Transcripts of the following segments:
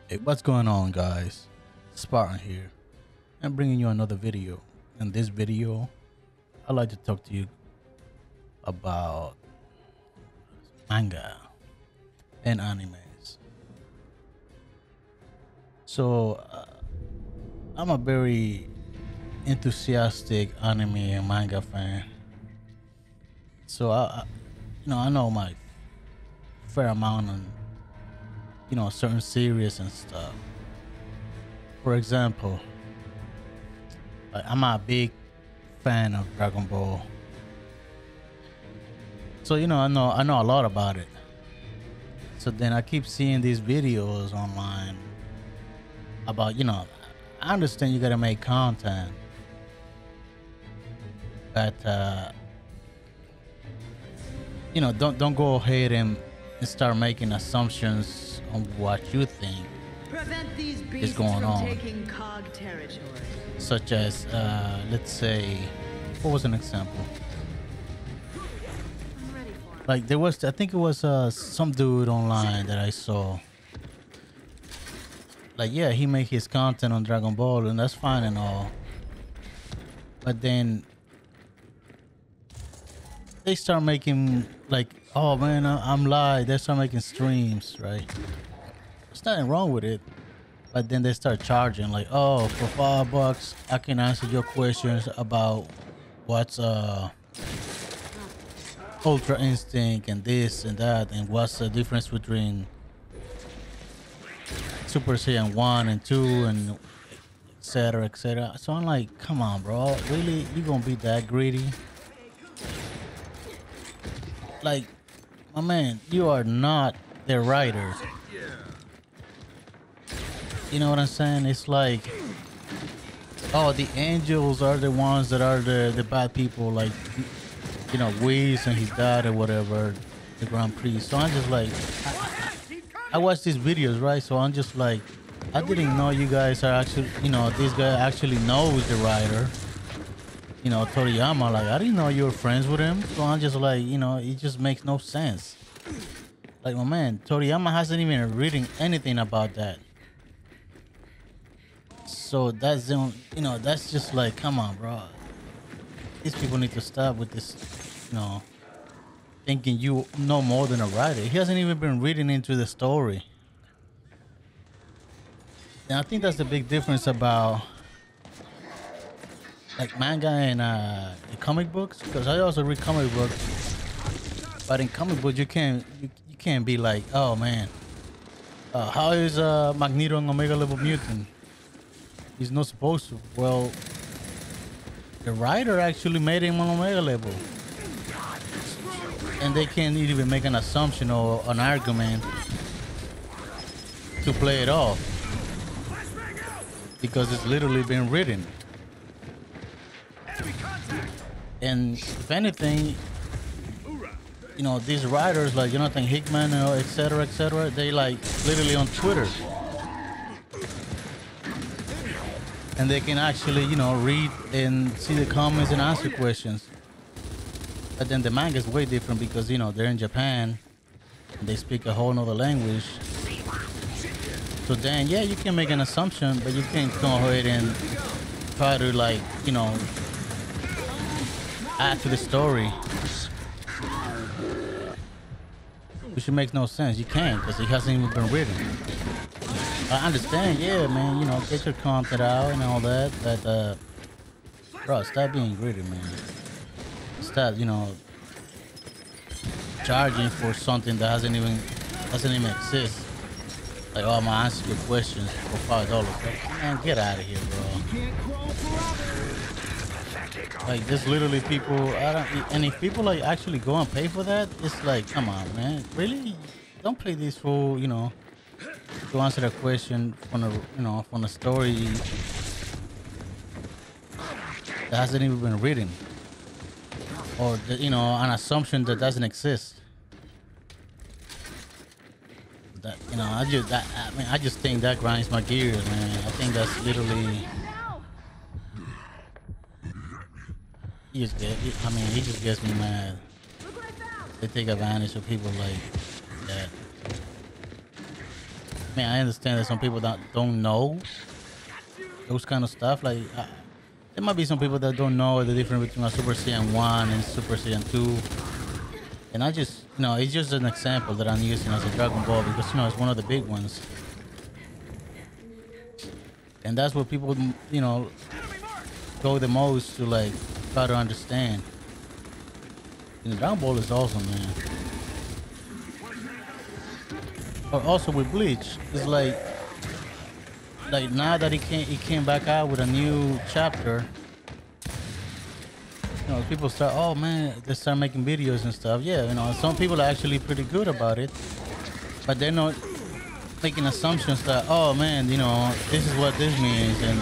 Hey, what's going on, guys? Spartan here. I'm bringing you another video. In this video, I'd like to talk to you about manga and animes. So, I'm a very enthusiastic anime and manga fan. So, I know my fair amount on certain series and stuff. For example, I'm a big fan of Dragon Ball. So I know a lot about it. So then I keep seeing these videos online about I understand you gotta make content, but don't go ahead and start making assumptions on what you think is going on, such as let's say, what was an example? Like I think it was some dude online that I saw. Like, yeah, he made his content on Dragon Ball, and that's fine and all, but then they start making like, oh man, I'm live. They start making streams, right? There's nothing wrong with it, but then they start charging like, oh, for $5 I can answer your questions about what's Ultra Instinct and this and that, and what's the difference between Super Saiyan 1 and 2 and etc, etc. So I'm like, come on, bro, really, you gonna be that greedy? Like, my man, you are not the writer. You know what I'm saying? It's like, oh, the angels are the ones that are the bad people, like, Whis and his dad or whatever, the Grand Prix. So I'm just like, I watch these videos, right? So I'm just like, I didn't know you guys are actually, this guy actually knows the writer. Toriyama, like, I didn't know you were friends with him. So I'm just like, it just makes no sense. Like, my man, Toriyama hasn't even written anything about that. So that's that's just like, come on, bro. These people need to stop with this, thinking you know more than a writer. He hasn't even been reading into the story. And I think that's the big difference about like manga and the comic books, because I also read comic books, but in comic books you can't be like, oh man, how is Magneto an Omega level mutant? He's not supposed to. Well, the writer actually made him on Omega level, and they can't even make an assumption or an argument to play it off, because it's literally been written. And if anything, these writers like Jonathan Hickman, etc, etc, they like literally on Twitter, and they can actually read and see the comments and answer questions. But then the manga is way different, because they're in Japan and they speak a whole nother language. So then, yeah, you can make an assumption, but you can't go ahead and try to, like, add to the story, which makes no sense. You can't, because it hasn't even been written. I understand, yeah, man, get your content out and all that, but bro, stop being greedy, man. Stop, charging for something that doesn't even exist. Like, oh, I'm gonna answer your questions for $5. Man, get out of here, bro. Like, there's literally people, and if people like actually go and pay for that, it's like, come on, man, really? Don't play this fool, to answer a question from a story that hasn't even been written, or an assumption that doesn't exist. That I just think that grinds my gears, man. I think that's literally, he just gets me mad. They take advantage of people like that. I mean, I understand that some people that don't know those kind of stuff. Like, there might be some people that don't know the difference between a Super Saiyan 1 and Super Saiyan 2. And I just, it's just an example that I'm using as a Dragon Ball because, it's one of the big ones. And that's what people, go the most to, like, try to understand. And Dragon Ball is awesome, man. But also with Bleach, it's like now that he came back out with a new chapter, people start, oh man, they start making videos and stuff. Yeah, some people are actually pretty good about it, but they're not making assumptions that, oh man, this is what this means, and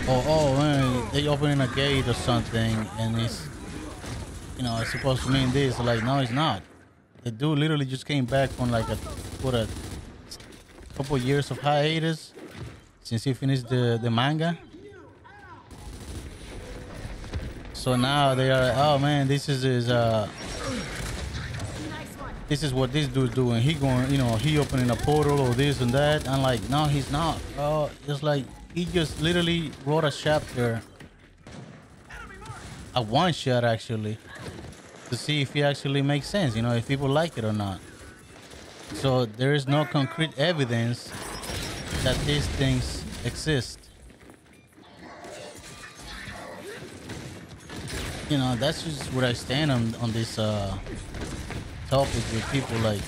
oh man, they opening a gate or something, and it's supposed to mean this. Like, no, it's not. The dude literally just came back from like a couple years of hiatus since he finished the manga. So now they are, oh man, this is what this dude's doing. He going, he opening a portal or this and that. I'm like, no, he's not, bro. It's like he just literally wrote a chapter, a one shot actually, to see if it actually makes sense, if people like it or not. So there is no concrete evidence that these things exist. That's just where I stand on this topic with people like,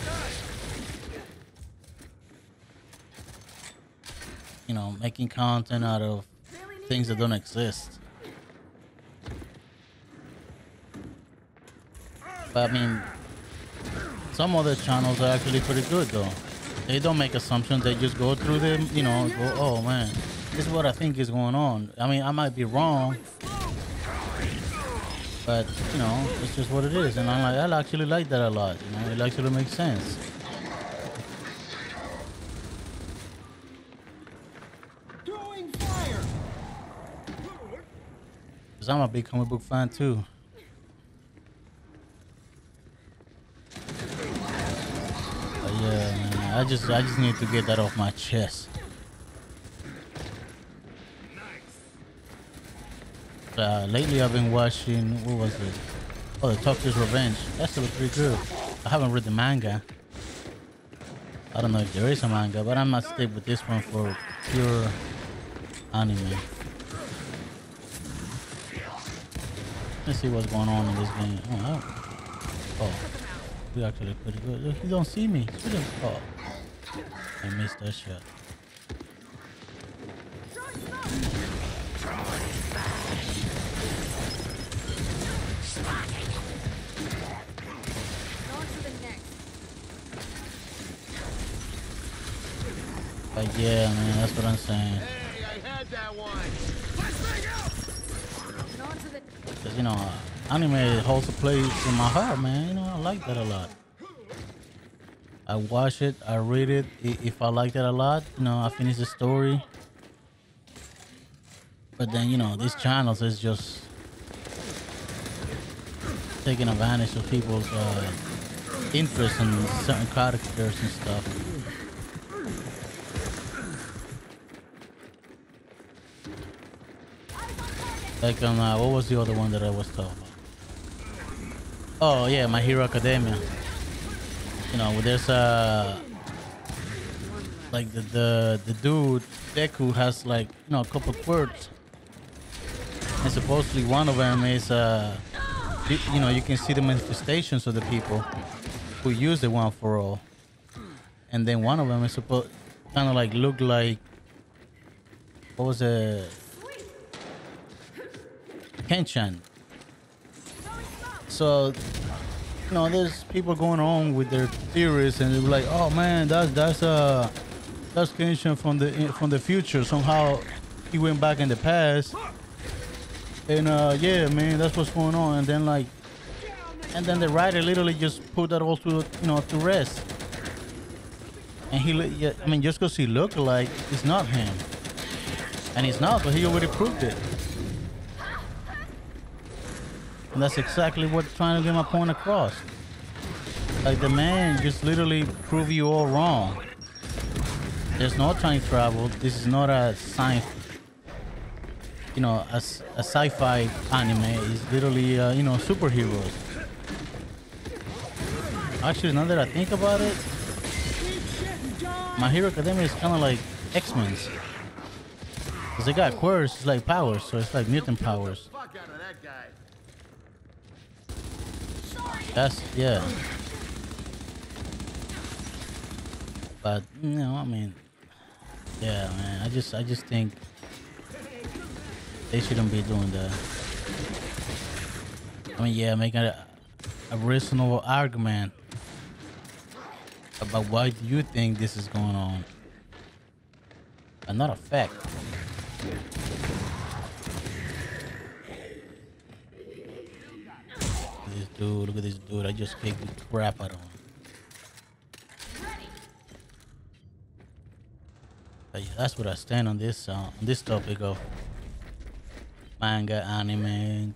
making content out of things that don't exist. But I mean, some other channels are actually pretty good though. They don't make assumptions. They just go through them, go, oh man, this is what I think is going on. I mean, I might be wrong, but it's just what it is. And I'm like, I actually like that a lot. It actually makes sense. Cause I'm a big comic book fan too. Yeah, man. I just need to get that off my chest. Lately I've been watching, what was it? Oh, the Tokyo's Revenge. That's still pretty good. I haven't read the manga. I don't know if there is a manga, but I might stick with this one for pure anime. Let's see what's going on in this game. Oh. We actually pretty good. Look, he don't see me. Oh, I missed that shot. But yeah, man, that's what I'm saying. Hey, I had that one. Because, anime holds a place in my heart, man. I like that a lot. I watch it, I read it. If I like that a lot, I finish the story. But then, these channels is just taking advantage of people's interest in certain characters and stuff. Like, what was the other one that I was talking about? Oh yeah, My Hero Academia. There's like the dude Deku has like a couple quirks, and supposedly one of them is you can see the manifestations of the people who use the One for All, and then one of them is supposed kind of like look like, what was it? Kenshin. So there's people going on with their theories, and they're like, oh man, that's Kenshin from the future. Somehow he went back in the past, and yeah, man, that's what's going on. And then the writer literally just put that all to to rest. And just because he looked like, it's not him, and he's not, but he already proved it. And that's exactly what trying to get my point across. Like the man just literally prove you all wrong. There's no time travel. This is not a science, a sci-fi anime. It's literally, superheroes. Actually, now that I think about it, My Hero Academia is kind of like X-Men's. Cause they got quirks, it's like powers, so it's like mutant powers. Fuck out of that guy. Yeah. But I mean, yeah, man. I just think they shouldn't be doing that. I mean, yeah, making a reasonable argument about why do you think this is going on, but not a fact. Look at this dude. I just kicked the crap out of him. But yeah, that's what I stand on this topic of manga, anime,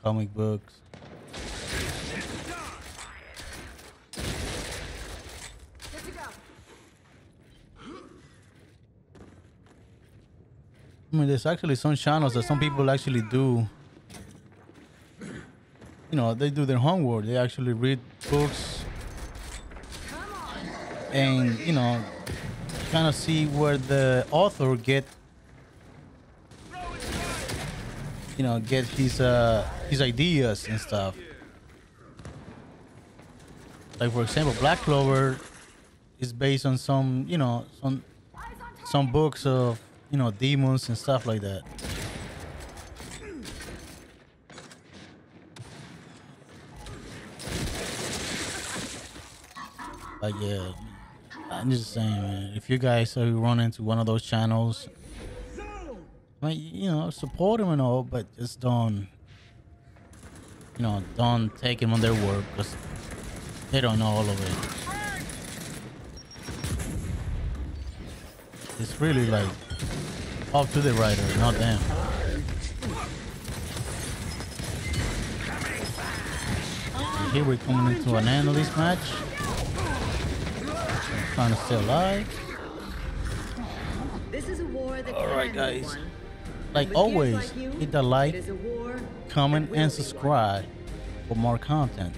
comic books. I mean, there's actually some channels that some people actually do. They do their homework. They actually read books and, kind of see where the author get his ideas and stuff. Like, for example, Black Clover is based on some books of, demons and stuff like that. But yeah, I'm just saying, man, if you guys run into one of those channels, I mean, support them and all, but just don't take them on their word, because they don't know all of it. It's really like up to the writer, not them. And here we're coming into an end of this match. Trying to stay alive. This is a war that Alright, guys. Like always, hit the like, comment, and subscribe for more content.